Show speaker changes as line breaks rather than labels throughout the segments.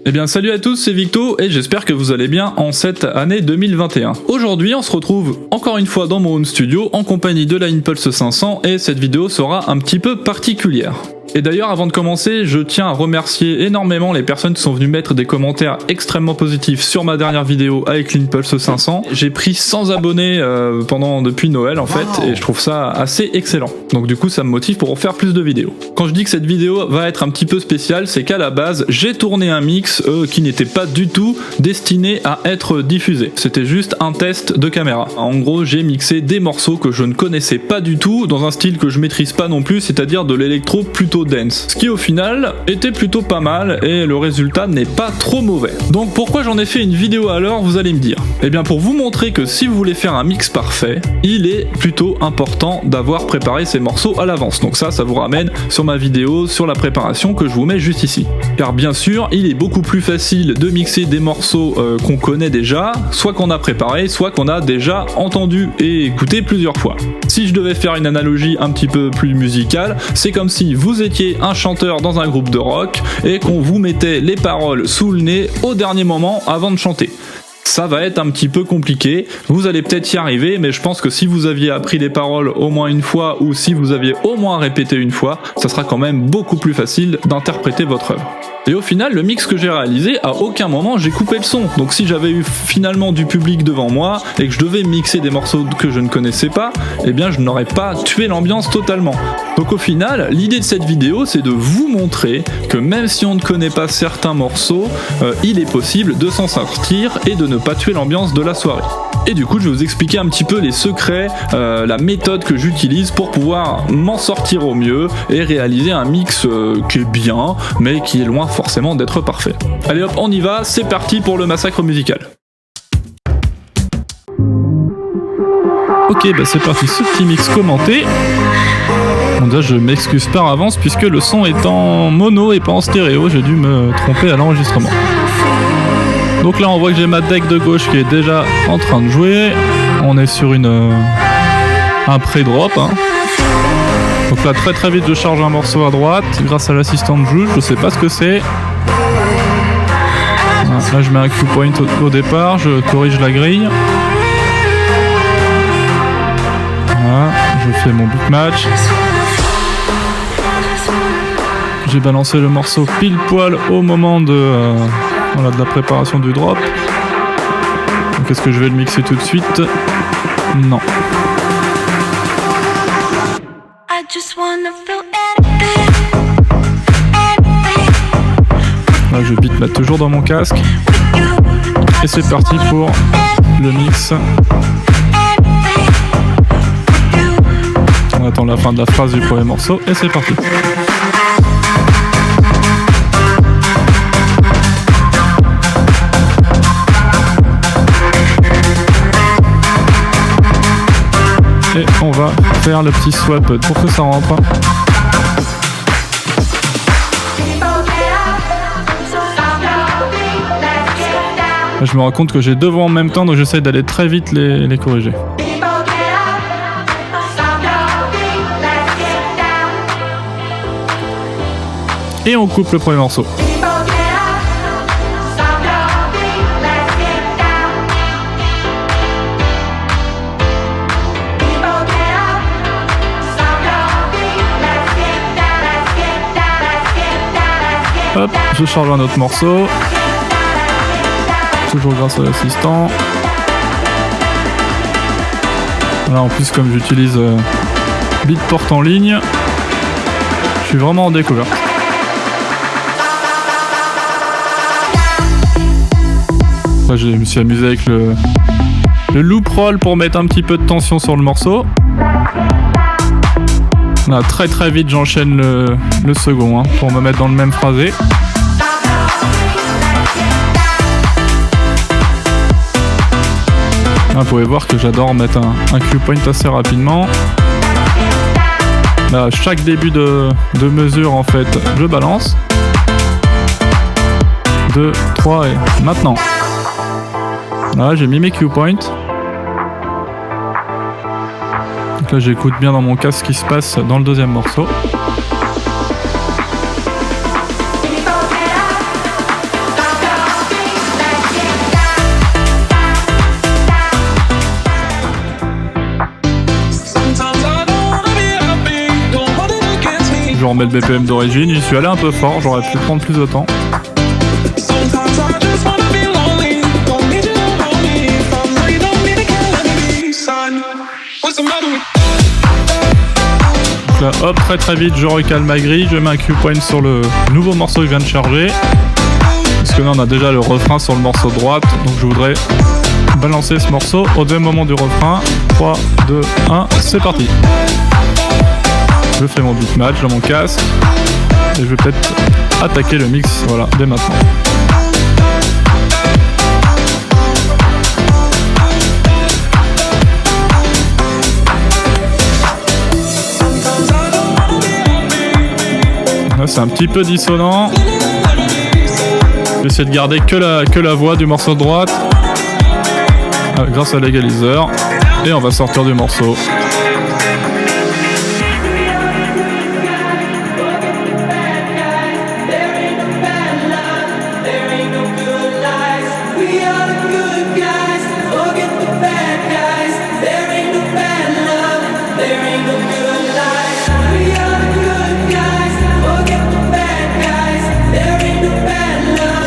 Eh bien salut à tous, c'est Victo et j'espère que vous allez bien en cette année 2021. Aujourd'hui on se retrouve encore une fois dans mon home studio en compagnie de la Impulse 500 et cette vidéo sera un petit peu particulière. Et d'ailleurs avant de commencer, je tiens à remercier énormément les personnes qui sont venues mettre des commentaires extrêmement positifs sur ma dernière vidéo avec l'Impulse 500. J'ai pris 100 abonnés depuis Noël en fait et je trouve ça assez excellent. Donc du coup ça me motive pour faire plus de vidéos. Quand je dis que cette vidéo va être un petit peu spéciale, c'est qu'à la base j'ai tourné un mix qui n'était pas du tout destiné à être diffusé. C'était juste un test de caméra. En gros j'ai mixé des morceaux que je ne connaissais pas du tout dans un style que je maîtrise pas non plus, c'est-à-dire de l'électro plutôt dance. Ce qui au final était plutôt pas mal et le résultat n'est pas trop mauvais. Donc pourquoi j'en ai fait une vidéo alors, vous allez me dire? Eh bien pour vous montrer que si vous voulez faire un mix parfait, il est plutôt important d'avoir préparé ces morceaux à l'avance. Donc ça vous ramène sur ma vidéo sur la préparation que je vous mets juste ici. Car bien sûr, il est beaucoup plus facile de mixer des morceaux qu'on connaît déjà, soit qu'on a préparé, soit qu'on a déjà entendu et écouté plusieurs fois. Si je devais faire une analogie un petit peu plus musicale, c'est comme si vous étiez un chanteur dans un groupe de rock et qu'on vous mettait les paroles sous le nez au dernier moment avant de chanter. Ça va être un petit peu compliqué, vous allez peut-être y arriver, mais je pense que si vous aviez appris les paroles au moins une fois ou si vous aviez au moins répété une fois, ça sera quand même beaucoup plus facile d'interpréter votre œuvre. Et au final, le mix que j'ai réalisé, à aucun moment j'ai coupé le son. Donc si j'avais eu finalement du public devant moi et que je devais mixer des morceaux que je ne connaissais pas, eh bien je n'aurais pas tué l'ambiance totalement. Donc au final, l'idée de cette vidéo, c'est de vous montrer que même si on ne connaît pas certains morceaux, il est possible de s'en sortir et de ne pas tuer l'ambiance de la soirée. Et du coup, je vais vous expliquer un petit peu les secrets, la méthode que j'utilise pour pouvoir m'en sortir au mieux et réaliser un mix qui est bien, mais qui est loin forcément d'être parfait. Allez hop, on y va, c'est parti pour le massacre musical. Ok, bah c'est parti, ce petit mix commenté. Bon déjà je m'excuse par avance puisque le son est en mono et pas en stéréo, j'ai dû me tromper à l'enregistrement. Donc là on voit que j'ai ma deck de gauche qui est déjà en train de jouer. On est sur un pré-drop. Hein. Donc là très vite je charge un morceau à droite grâce à l'assistant de juge, je sais pas ce que c'est. Voilà, là je mets un cue point au départ, je corrige la grille. Voilà, je fais mon beat match. J'ai balancé le morceau pile poil au moment de la préparation du drop. Donc est-ce que je vais le mixer tout de suite? Non. Là je beat là toujours dans mon casque. Et c'est parti pour le mix. On attend la fin de la phrase du premier morceau et c'est parti. Et on va faire le petit swap pour que ça rentre. Là, je me rends compte que j'ai deux voix en même temps, donc j'essaie d'aller très vite les corriger. Et on coupe le premier morceau. Hop, je charge un autre morceau. Toujours grâce à l'assistant. Là en plus comme j'utilise Beatport en ligne, je suis vraiment en découverte. Là, je me suis amusé avec le loop roll pour mettre un petit peu de tension sur le morceau. Là, très vite j'enchaîne le second pour me mettre dans le même phrasé. Là, vous pouvez voir que j'adore mettre un cue point assez rapidement. Là, chaque début de mesure en fait, je balance. 2, 3 et maintenant. Là, j'ai mis mes cue points. Donc là, j'écoute bien dans mon casque ce qui se passe dans le deuxième morceau. met le BPM d'origine. J'y suis allé un peu fort, j'aurais pu prendre plus de temps. Là, hop, très vite, je recale ma grille, je mets un Q-point sur le nouveau morceau que je viens de charger. Parce que là, on a déjà le refrain sur le morceau de droite, donc je voudrais balancer ce morceau au deuxième moment du refrain. 3, 2, 1, c'est parti. Je fais mon beat match dans mon casque et je vais peut-être attaquer le mix, voilà, dès maintenant. Là, c'est un petit peu dissonant. Je vais essayer de garder que la voix du morceau de droite grâce à l'égaliseur. Et on va sortir du morceau.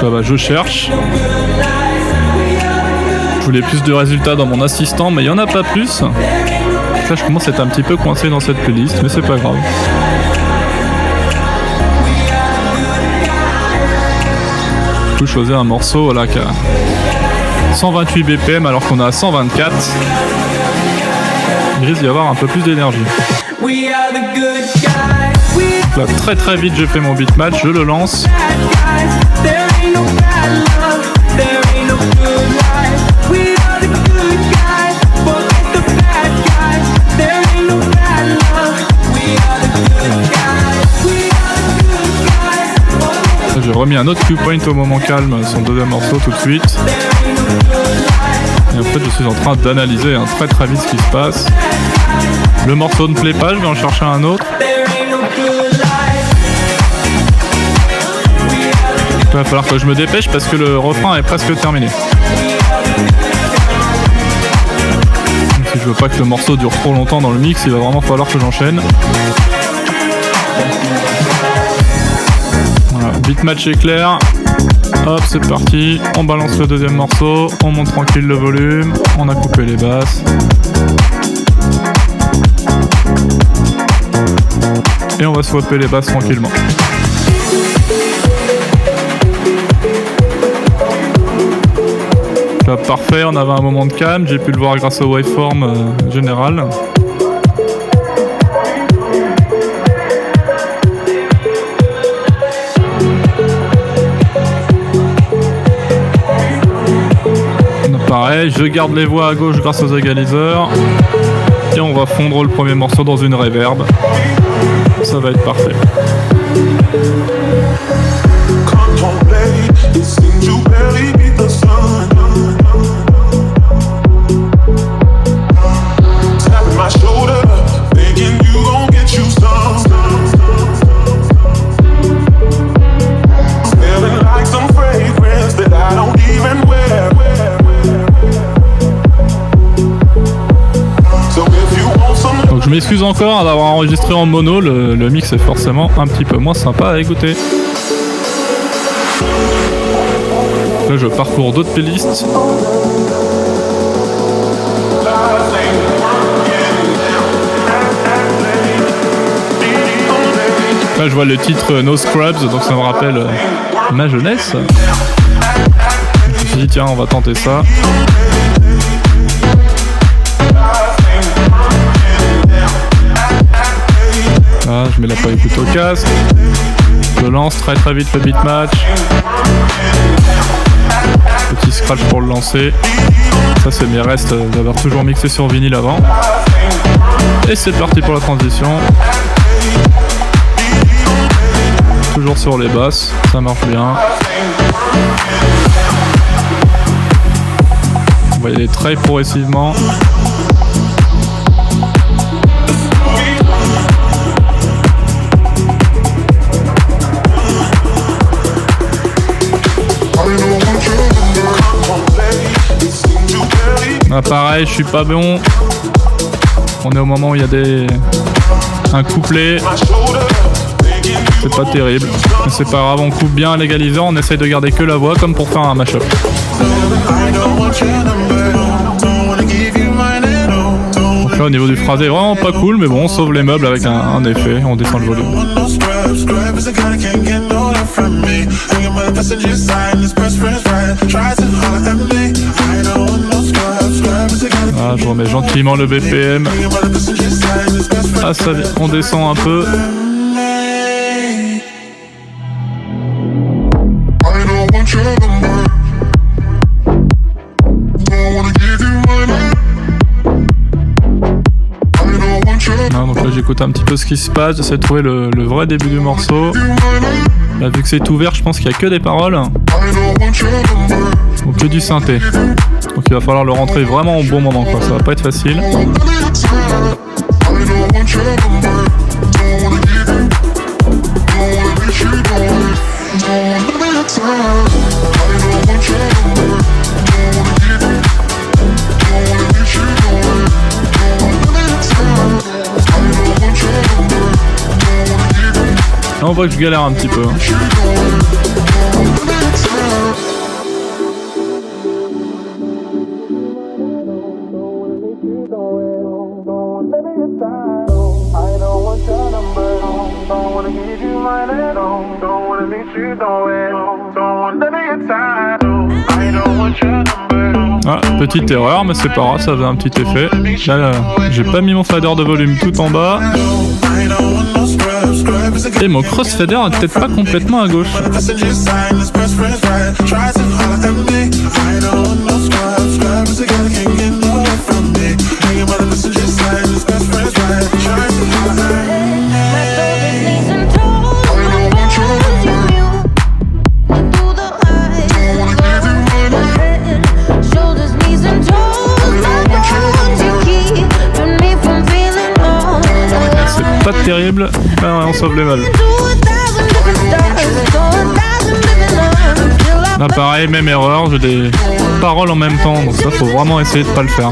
Ça va, je cherche. Je voulais plus de résultats dans mon assistant, mais il n'y en a pas plus. Là, je commence à être un petit peu coincé dans cette playlist, mais c'est pas grave. Du coup, je choisis un morceau voilà, qui a 128 BPM alors qu'on a à 124. Il risque d'y avoir un peu plus d'énergie. Là, très vite, je fais mon beat match, je le lance. J'ai remis un autre Q-point au moment calme, son deuxième morceau tout de suite. Et en fait, je suis en train d'analyser très vite ce qui se passe. Le morceau ne plaît pas, je vais en chercher un autre. Il va falloir que je me dépêche parce que le refrain est presque terminé. Donc, si je veux pas que le morceau dure trop longtemps dans le mix, il va vraiment falloir que j'enchaîne. Voilà, beat match est clair. Hop, c'est parti. On balance le deuxième morceau. On monte tranquille le volume. On a coupé les basses. Et on va swapper les basses tranquillement. Là, parfait, on avait un moment de calme, j'ai pu le voir grâce au waveform général. Pareil, je garde les voix à gauche grâce aux égaliseurs. Et on va fondre le premier morceau dans une reverb. Ça va être parfait. Donc je m'excuse encore d'avoir enregistré en mono, le mix est forcément un petit peu moins sympa à écouter. Là je parcours d'autres playlists. Là je vois le titre No Scrubs, donc ça me rappelle ma jeunesse. Je me suis dit tiens on va tenter ça. Là, je mets la paille plutôt au casque. Je lance très vite le beat match. Petit scratch pour le lancer. Ça c'est mes restes d'avoir toujours mixé sur vinyle avant. Et c'est parti pour la transition. Toujours sur les basses, ça marche bien. On va y aller très progressivement. Ah, pareil, je suis pas bon. On est au moment où il y a un couplet. c'est pas terrible. Mais c'est pas grave, on coupe bien à l'égaliseur, on essaye de garder que la voix comme pour faire un mashup. Donc là au niveau du phrasé, vraiment pas cool, mais bon, on sauve les meubles avec un effet, on descend le volume. Ah, je remets gentiment le BPM. Ah, ça vient. On descend un peu. Ah, donc là j'écoute un petit peu ce qui se passe, j'essaie de trouver le vrai début du morceau. Là, vu que c'est ouvert, je pense qu'il n'y a que des paroles. Donc que du synthé. Donc il va falloir le rentrer vraiment au bon moment, quoi. Ça va pas être facile. Là, on voit que je galère un petit peu. Ah, petite erreur, mais c'est pas grave, ça faisait un petit effet. Là, j'ai pas mis mon fader de volume tout en bas. Et mon crossfader est peut-être pas complètement à gauche. Pas terrible, ah, on sauve les meubles. Là pareil, même erreur, j'ai des paroles en même temps, donc ça faut vraiment essayer de pas le faire.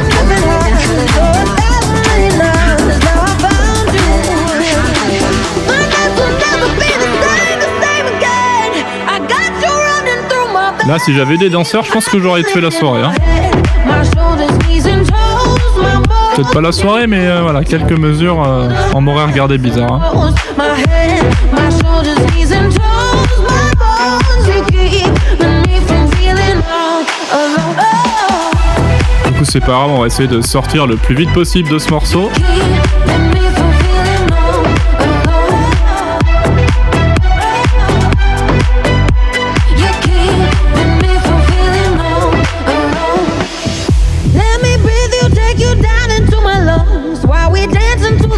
Là si j'avais des danseurs, je pense que j'aurais fait la soirée. Hein. Peut-être pas la soirée, mais voilà, quelques mesures, on m'aurait regardé bizarre. Hein. Du coup, c'est pas grave, on va essayer de sortir le plus vite possible de ce morceau.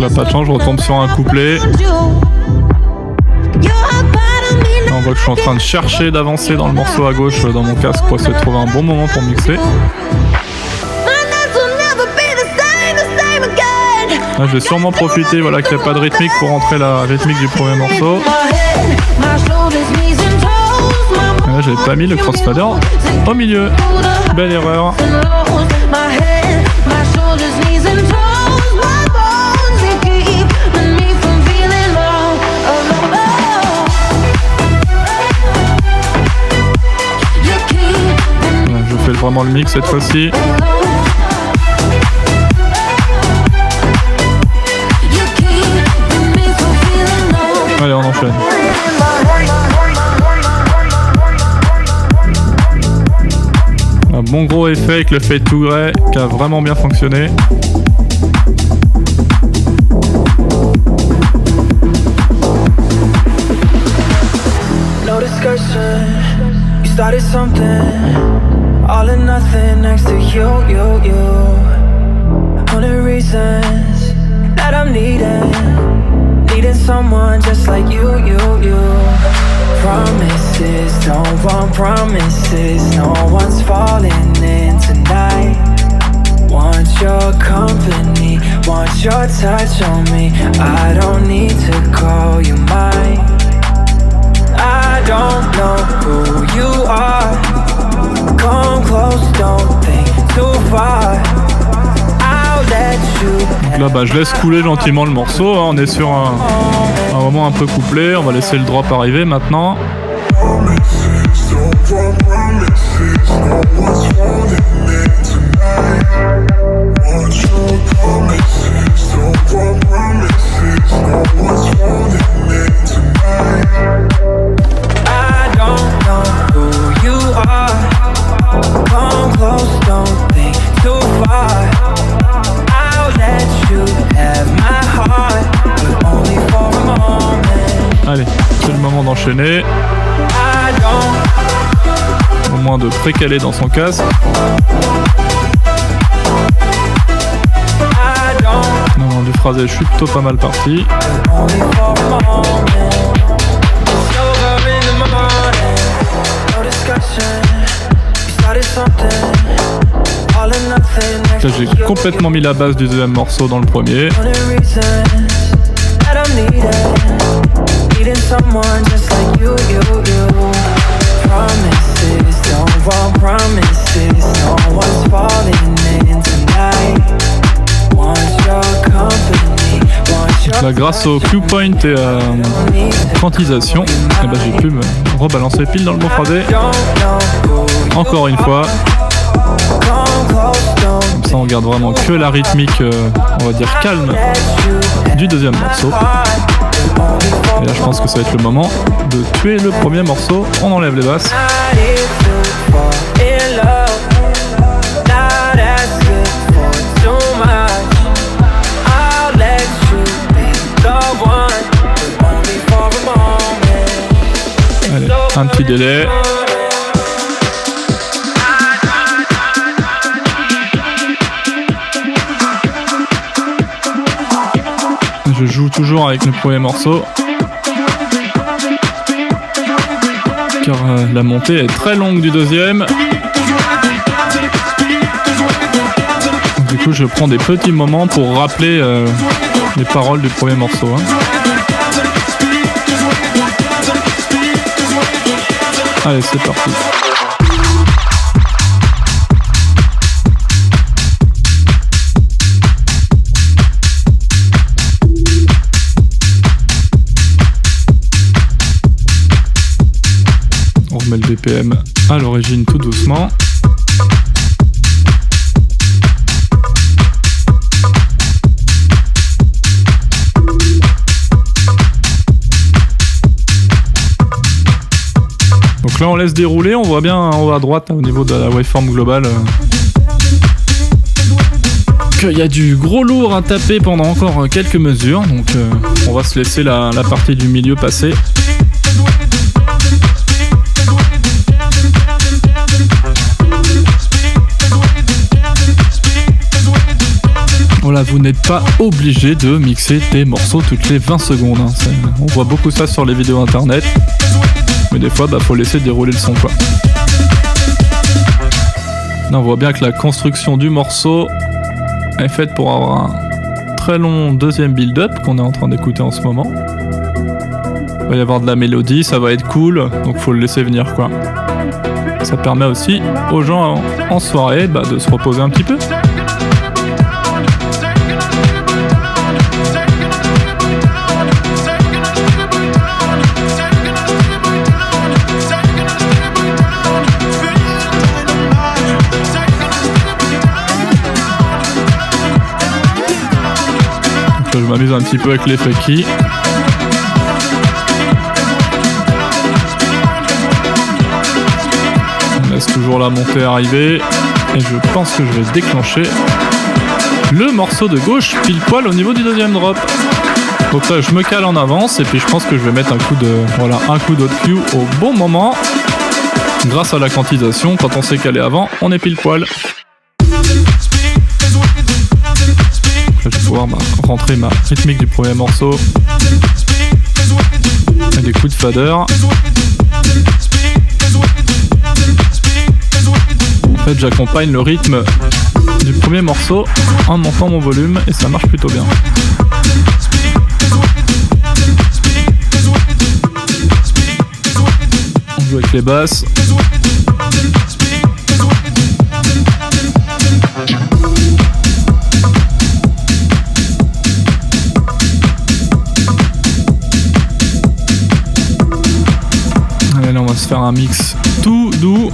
Là, pas de chance, je retombe sur un couplet. Là, on voit que je suis en train de chercher d'avancer dans le morceau à gauche dans mon casque pour essayer de trouver un bon moment pour mixer. Là, je vais sûrement profiter, voilà, qu'il n'y a pas de rythmique pour rentrer la rythmique du premier morceau. Et là, j'avais pas mis le crossfader au milieu. Belle erreur. Je fais vraiment le mix cette fois-ci. Allez, on enchaîne. Un bon gros effet avec le fade to grey qui a vraiment bien fonctionné.
Started something, all or nothing next to you. Only reasons that I'm needing someone just like you. Promises, don't want promises. No one's falling in tonight. Want your company, want your touch on me. I don't need to call you mine. I don't know who you are. Come close, don't think too far. I'll let you.
Là, bah, je laisse couler gentiment le morceau. Hein. On est sur un un moment un peu couplé, on va laisser le drop arriver maintenant. Allez, c'est le moment d'enchaîner. Au moins de précaler dans son casque. Non, du phrasé, je suis plutôt pas mal parti. Là, j'ai complètement mis la base du deuxième morceau dans le premier. Donc là, grâce au cue point et à quantisation, eh ben, j'ai pu me rebalancer pile dans le bon phrasé. Encore une fois. Comme ça on garde vraiment que la rythmique, on va dire calme, du deuxième morceau. Et là je pense que ça va être le moment de tuer le premier morceau. On enlève les basses. Allez, un petit délai. Je joue toujours avec le premier morceau car la montée est très longue du deuxième. Donc, du coup je prends des petits moments pour rappeler les paroles du premier morceau. Allez, c'est parti. On remet le BPM à l'origine tout doucement. Donc là on laisse dérouler, on voit bien en haut à droite au niveau de la waveform globale qu'il y a du gros lourd à taper pendant encore quelques mesures, donc on va se laisser la partie du milieu passer. Voilà, vous n'êtes pas obligé de mixer des morceaux toutes les 20 secondes. On voit beaucoup ça sur les vidéos internet. Mais des fois, faut laisser dérouler le son, quoi. Là, on voit bien que la construction du morceau est faite pour avoir un très long deuxième build-up qu'on est en train d'écouter en ce moment. Il va y avoir de la mélodie, ça va être cool, donc faut le laisser venir, quoi. Ça permet aussi aux gens en soirée de se reposer un petit peu. Je m'amuse un petit peu avec l'effet key. On laisse toujours la montée arriver. Et je pense que je vais déclencher le morceau de gauche pile poil au niveau du deuxième drop. Donc là je me cale en avance et puis je pense que je vais mettre un coup d'autre cue au bon moment. Grâce à la quantisation, quand on s'est calé avant, on est pile poil. Je vais pouvoir rentrer ma rythmique du premier morceau et des coups de fader. En fait, j'accompagne le rythme du premier morceau en montant mon volume et ça marche plutôt bien. On joue avec les basses. un mix tout doux.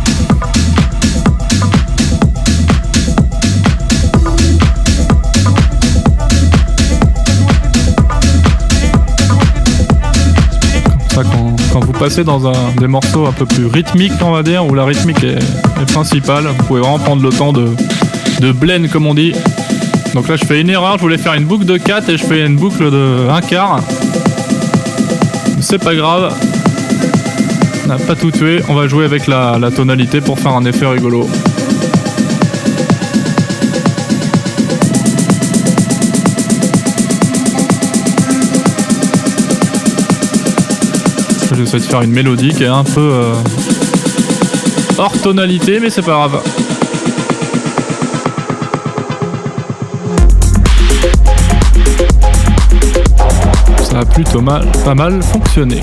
Comme ça, quand vous passez dans des morceaux un peu plus rythmiques, on va dire, où la rythmique est principale, vous pouvez vraiment prendre le temps de blend comme on dit. Donc là je fais une erreur, je voulais faire une boucle de 4 et je fais une boucle de 1/4. C'est pas grave, on n'a pas tout tué, on va jouer avec la tonalité pour faire un effet rigolo. J'essaie de faire une mélodie qui est un peu hors tonalité, mais c'est pas grave. Ça a plutôt pas mal fonctionné.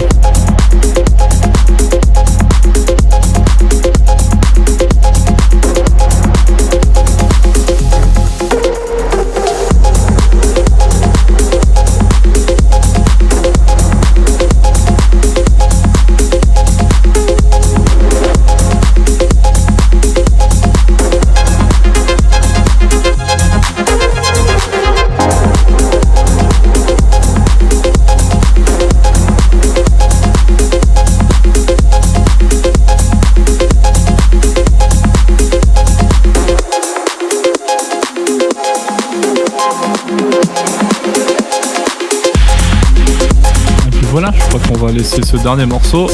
Voilà, je crois qu'on va laisser ce dernier morceau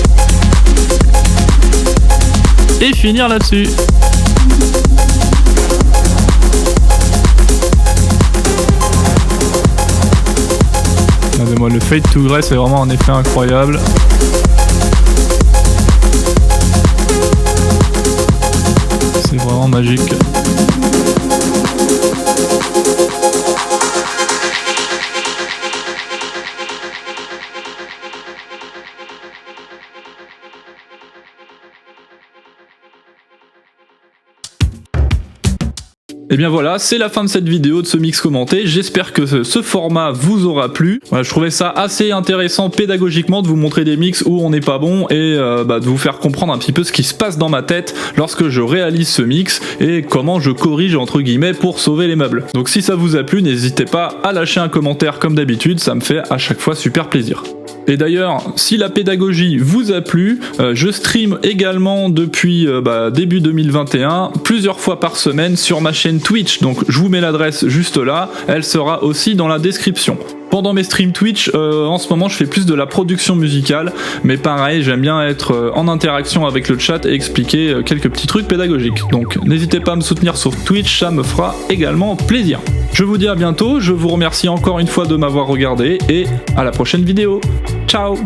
et finir là-dessus. Regardez-moi, le fade to grey, c'est vraiment un effet incroyable. C'est vraiment magique. Et bien voilà, c'est la fin de cette vidéo, de ce mix commenté. J'espère que ce format vous aura plu. Voilà, je trouvais ça assez intéressant pédagogiquement de vous montrer des mix où on n'est pas bon et de vous faire comprendre un petit peu ce qui se passe dans ma tête lorsque je réalise ce mix et comment je corrige entre guillemets pour sauver les meubles. Donc si ça vous a plu, n'hésitez pas à lâcher un commentaire comme d'habitude, ça me fait à chaque fois super plaisir. Et d'ailleurs, si la pédagogie vous a plu, je stream également depuis début 2021, plusieurs fois par semaine sur ma chaîne Twitch. Donc je vous mets l'adresse juste là, elle sera aussi dans la description. Pendant mes streams Twitch, en ce moment je fais plus de la production musicale, mais pareil, j'aime bien être en interaction avec le chat et expliquer quelques petits trucs pédagogiques. Donc n'hésitez pas à me soutenir sur Twitch, ça me fera également plaisir. Je vous dis à bientôt, je vous remercie encore une fois de m'avoir regardé et à la prochaine vidéo. Ciao!